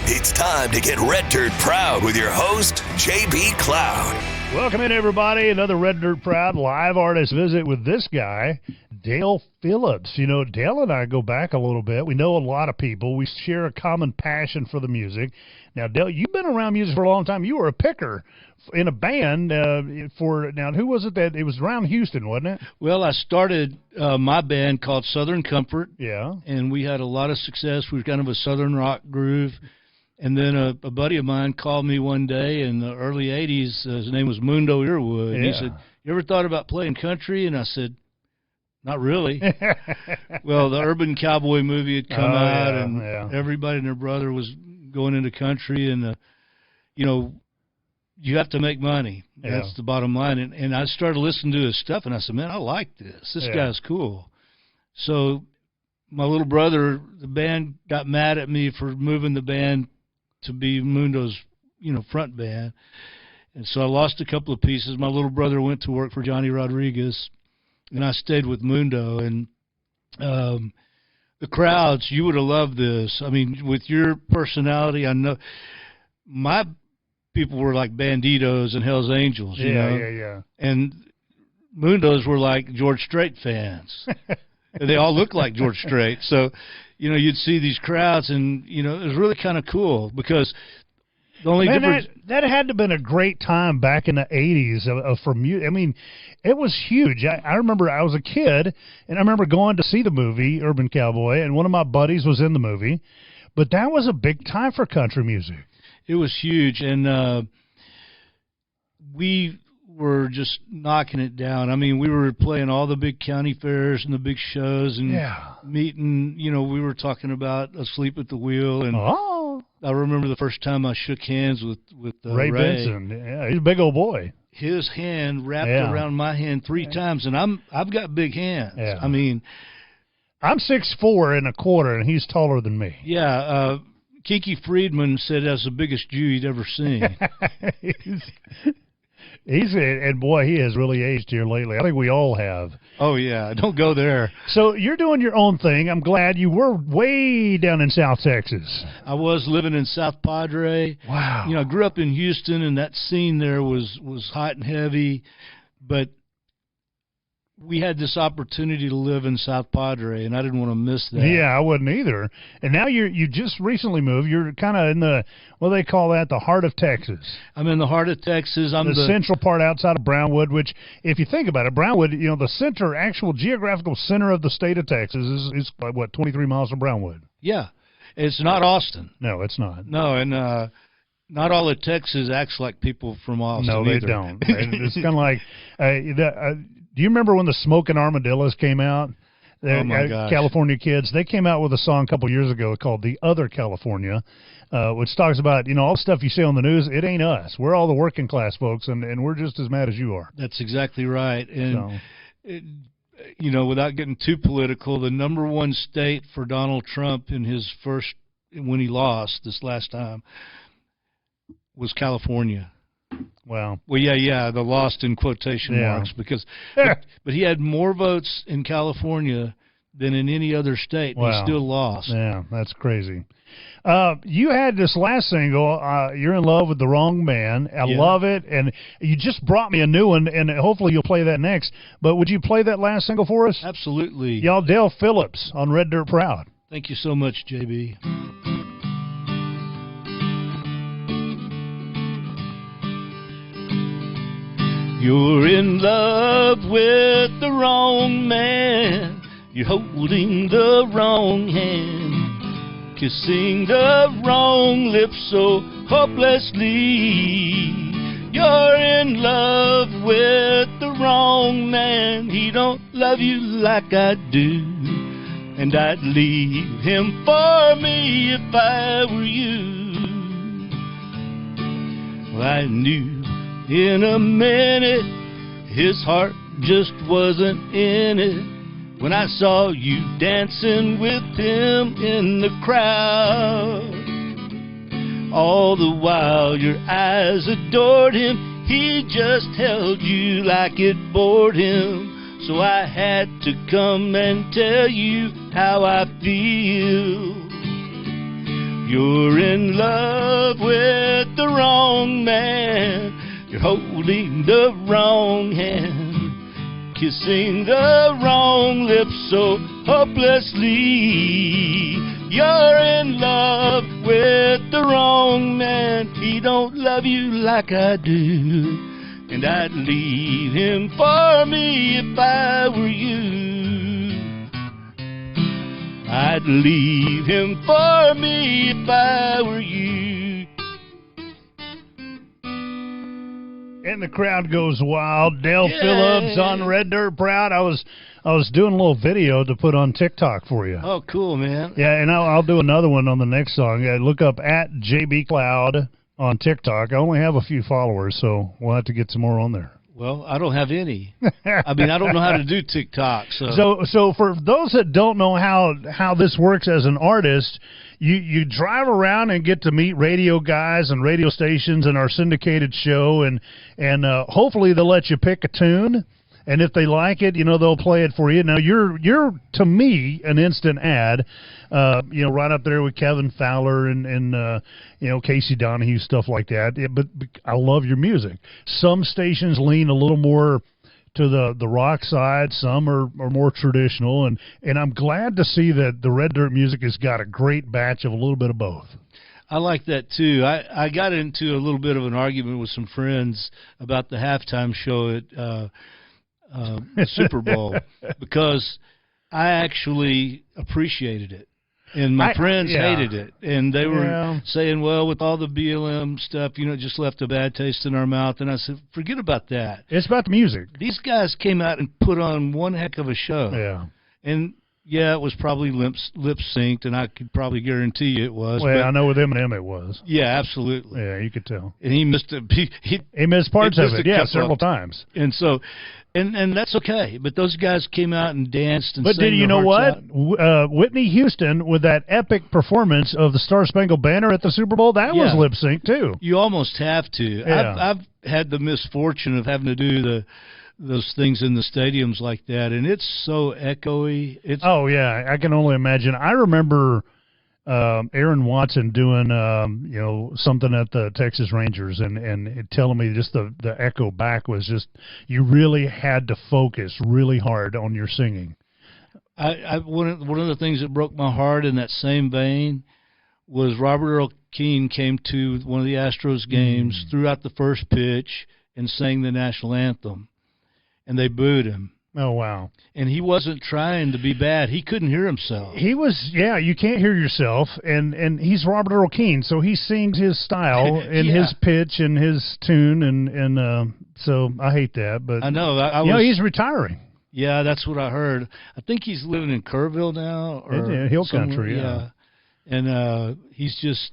It's time to get Red Dirt Proud with your host, JB Cloud. Welcome in, everybody. Another Red Dirt Proud live artist visit with this guy, Dale Phillips. You know, Dale and I go back a little bit. We know a lot of people. We share a common passion for the music. Now, Dale, you've been around music for a long time. You were a picker in a band now, who was it that, it was around Houston, wasn't it? Well, I started my band called Southern Comfort. Yeah. And we had a lot of success. We were kind of a Southern rock groove. And then a buddy of mine called me one day in the early 80s. His name was Mundo Earwood. And he said, "You ever thought about playing country?" And I said, "Not really." Well, the Urban Cowboy movie had come out, and everybody and their brother was going into country. And, you know, you have to make money. That's the bottom line. And I started listening to his stuff, and I said, "Man, I like this. This guy's cool." So my little brother, the band got mad at me for moving the band to be Mundo's, front band. And so I lost a couple of pieces. My little brother went to work for Johnny Rodriguez, and I stayed with Mundo. And the crowds, you would have loved this. I mean, with your personality, I know my people were like Banditos and Hell's Angels, you know? Yeah. And Mundo's were like George Strait fans. They all look like George Strait. So, you'd see these crowds, and, it was really kind of cool because the only difference... That had to have been a great time back in the 80s for music. I mean, it was huge. I remember I was a kid, and I remember going to see the movie, Urban Cowboy, and one of my buddies was in the movie. But that was a big time for country music. It was huge, and we were just knocking it down. I mean, we were playing all the big county fairs and the big shows and meeting, we were talking about Asleep at the Wheel. And I remember the first time I shook hands with Ray Benson. Yeah, he's a big old boy. His hand wrapped around my hand 3 times, and I've got big hands. Yeah. I mean, I'm 6'4", and he's taller than me. Yeah, Kiki Friedman said that's the biggest Jew he'd ever seen. And boy, he has really aged here lately. I think we all have. Oh, yeah. Don't go there. So you're doing your own thing. I'm glad you were way down in South Texas. I was living in South Padre. Wow. I grew up in Houston, and that scene there was hot and heavy. But we had this opportunity to live in South Padre, and I didn't want to miss that. Yeah, I wouldn't either. And now you just recently moved. You're kind of in the, what do they call that, the heart of Texas. I'm in the heart of Texas. I'm the central part outside of Brownwood, which, if you think about it, Brownwood, the actual geographical center of the state of Texas is 23 miles from Brownwood. Yeah. It's not Austin. No, it's not. No, and not all of Texas acts like people from Austin. No, they either. don't. It's kind of like do you remember when the Smokin' Armadillos came out? Oh, my gosh. California kids. They came out with a song a couple years ago called The Other California, which talks about, all the stuff you see on the news, it ain't us. We're all the working class folks, and we're just as mad as you are. That's exactly right. And, without getting too political, the number one state for Donald Trump in when he lost this last time was California. Wow. Well, yeah, the lost in quotation marks because, but he had more votes in California than in any other state. Wow. He still lost. Yeah, that's crazy. You had this last single, You're in Love with the Wrong Man. I love it, and you just brought me a new one, and hopefully you'll play that next. But would you play that last single for us? Absolutely. Y'all, Dale Phillips on Red Dirt Proud. Thank you so much, JB. You're in love with the wrong man. You're holding the wrong hand, kissing the wrong lips so hopelessly. You're in love with the wrong man. He don't love you like I do, and I'd leave him for me if I were you. Well, I knew in a minute his heart just wasn't in it when I saw you dancing with him in the crowd. All the while your eyes adored him, he just held you like it bored him. So I had to come and tell you how I feel. You're in love with the wrong man. You're holding the wrong hand, kissing the wrong lips so hopelessly. You're in love with the wrong man. He don't love you like I do, and I'd leave him for me if I were you. I'd leave him for me if I were you. And the crowd goes wild. Dale Phillips on Red Dirt Proud. I was doing a little video to put on TikTok for you. Oh, cool, man. Yeah, and I'll do another one on the next song. Look up at JB Cloud on TikTok. I only have a few followers, so we'll have to get some more on there. Well, I don't have any. I mean, I don't know how to do TikTok. So for those that don't know how this works as an artist, you drive around and get to meet radio guys and radio stations and our syndicated show, and hopefully they'll let you pick a tune. And if they like it, they'll play it for you. Now, you're to me, an instant ad, right up there with Kevin Fowler and Casey Donahue, stuff like that. But I love your music. Some stations lean a little more to the rock side. Some are more traditional. And I'm glad to see that the Red Dirt music has got a great batch of a little bit of both. I like that, too. I got into a little bit of an argument with some friends about the halftime show at Super Bowl because I actually appreciated it, and my friends hated it, and they were saying, well, with all the BLM stuff, it just left a bad taste in our mouth. And I said, forget about that. It's about the music. These guys came out and put on one heck of a show. Yeah. And it was probably lip synced, and I could probably guarantee you it was. Well, I know with Eminem it was. Yeah, absolutely. Yeah, you could tell. And he missed he missed parts of it. Yeah, several times. And so. And that's okay, but those guys came out and danced and But sang did you know what? Whitney Houston, with that epic performance of the Star Spangled Banner at the Super Bowl, that was lip sync too. You almost have to. Yeah. I've had the misfortune of having to do those things in the stadiums like that, and it's so echoey. Oh yeah, I can only imagine. I remember Aaron Watson doing something at the Texas Rangers and telling me just the echo back was just, you really had to focus really hard on your singing. One of the things that broke my heart in that same vein was Robert Earl Keen came to one of the Astros games, threw out the first pitch, and sang the national anthem, and they booed him. Oh, wow. And he wasn't trying to be bad. He couldn't hear himself. He was, you can't hear yourself, and he's Robert Earl Keen, so he sings his style and his pitch and his tune, and so I hate that. But I know. he's retiring. Yeah, that's what I heard. I think he's living in Kerrville now. Or Hill Country, yeah. And he's just,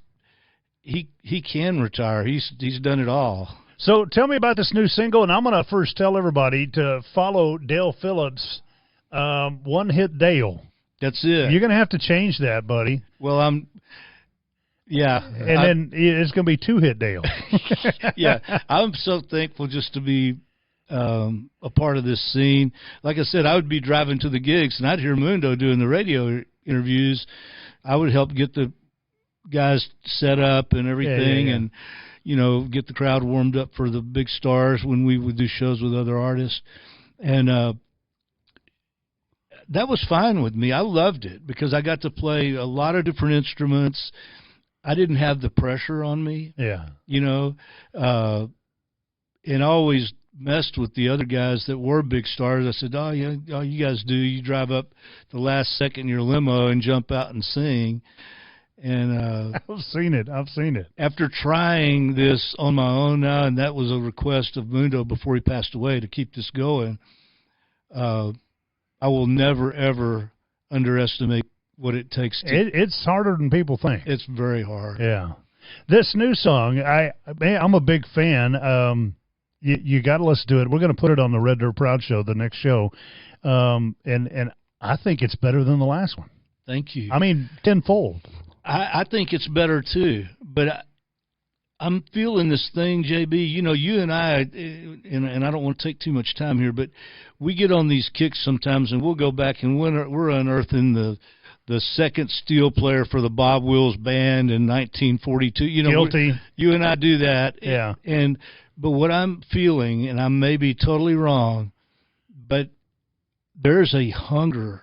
he can retire. He's done it all. So tell me about this new single, and I'm going to first tell everybody to follow Dale Phillips, One Hit Dale. That's it. You're going to have to change that, buddy. Well, then it's going to be Two Hit Dale. Yeah, I'm so thankful just to be a part of this scene. Like I said, I would be driving to the gigs, and I'd hear Mundo doing the radio interviews. I would help get the guys set up and everything, and get the crowd warmed up for the big stars when we would do shows with other artists. And that was fine with me. I loved it because I got to play a lot of different instruments. I didn't have the pressure on me. Yeah. And I always messed with the other guys that were big stars. I said, all you guys do, you drive up the last second in your limo and jump out and sing. And I've seen it. After trying this on my own now, and that was a request of Mundo before he passed away to keep this going, I will never, ever underestimate what it takes. It's harder than people think. It's very hard. Yeah. This new song, I'm a big fan. You got to listen to it. We're going to put it on the Red Dirt Proud show, the next show. And I think it's better than the last one. Thank you. I mean, tenfold. I think it's better, too. But I'm feeling this thing, JB. You and I, and I don't want to take too much time here, but we get on these kicks sometimes, and we'll go back and we're unearthing the second steel player for the Bob Wills Band in 1942. You know, Guilty. You and I do that. Yeah. But what I'm feeling, and I may be totally wrong, but there's a hunger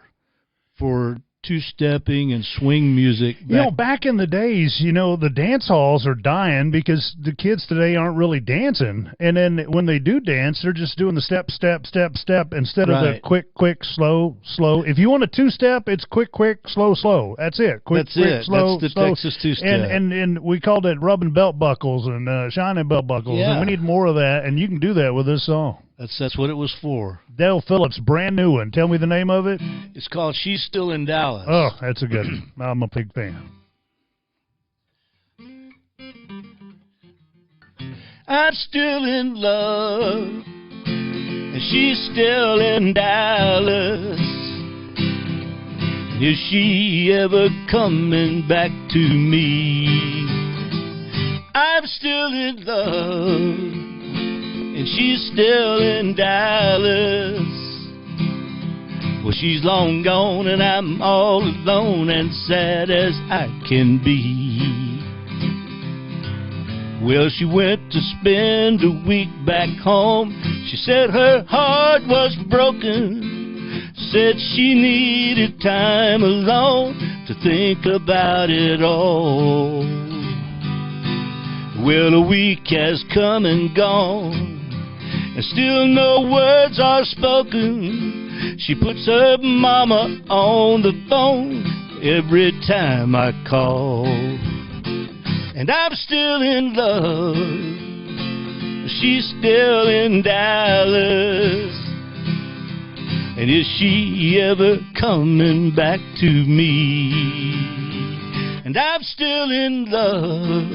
for two-stepping and swing music. Back in the days, the dance halls are dying because the kids today aren't really dancing. And then when they do dance, they're just doing the step, step, step, step instead of the quick, quick, slow, slow. If you want a two-step, it's quick, quick, slow, slow. That's it. Quick, quick, slow, That's the slow. Texas two-step. And we called it rubbing belt buckles and shining belt buckles. Yeah. And we need more of that, and you can do that with this song. That's what it was for. Dale Phillips, brand new one. Tell me the name of it. It's called She's Still in Dallas. Oh, that's a good one. I'm a big fan. I'm still in love, and she's still in Dallas. Is she ever coming back to me? I'm still in love, and she's still in Dallas. Well, she's long gone, and I'm all alone and sad as I can be. Well, she went to spend a week back home. She said her heart was broken, said she needed time alone to think about it all. Well, a week has come and gone, and still no words are spoken. She puts her mama on the phone every time I call. And I'm still in love, she's still in Dallas. And is she ever coming back to me? And I'm still in love,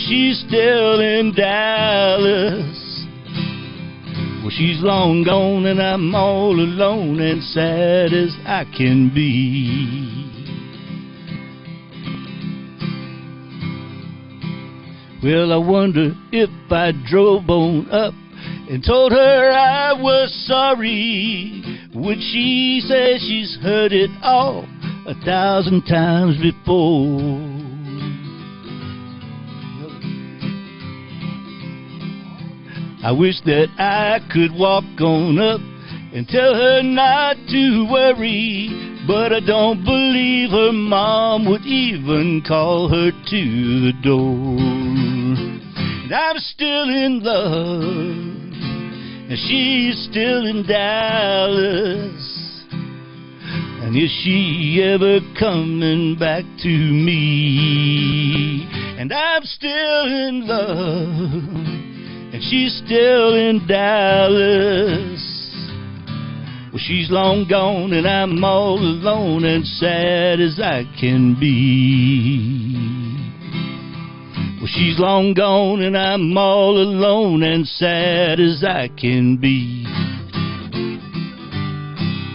she's still in Dallas. Well, she's long gone, and I'm all alone and sad as I can be. Well, I wonder if I drove on up and told her I was sorry. Would she say she's heard it all 1,000 times before? I wish that I could walk on up and tell her not to worry, but I don't believe her mom would even call her to the door. And I'm still in love, and she's still in Dallas. And is she ever coming back to me? And I'm still in love, and she's still in Dallas. Well, she's long gone, and I'm all alone and sad as I can be. Well, she's long gone, and I'm all alone and sad as I can be.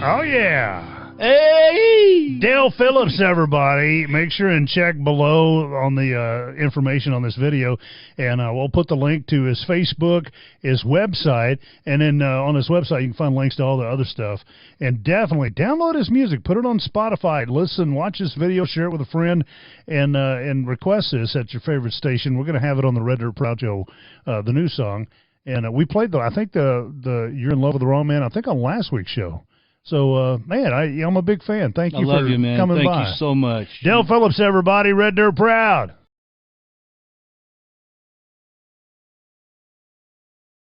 Oh, yeah. Hey! Dale Phillips, everybody. Make sure and check below on the information on this video, and we'll put the link to his Facebook, his website, and then on his website you can find links to all the other stuff. And definitely download his music, put it on Spotify, listen, watch this video, share it with a friend, and request this at your favorite station. We're going to have it on the Red Dirt Proud Show, the new song. And we played I think the You're in Love with the Wrong Man, I think on last week's show. So, man, I'm a big fan. Thank you for coming by. Thank you so much. Dale Phillips, everybody. Red Dirt Proud.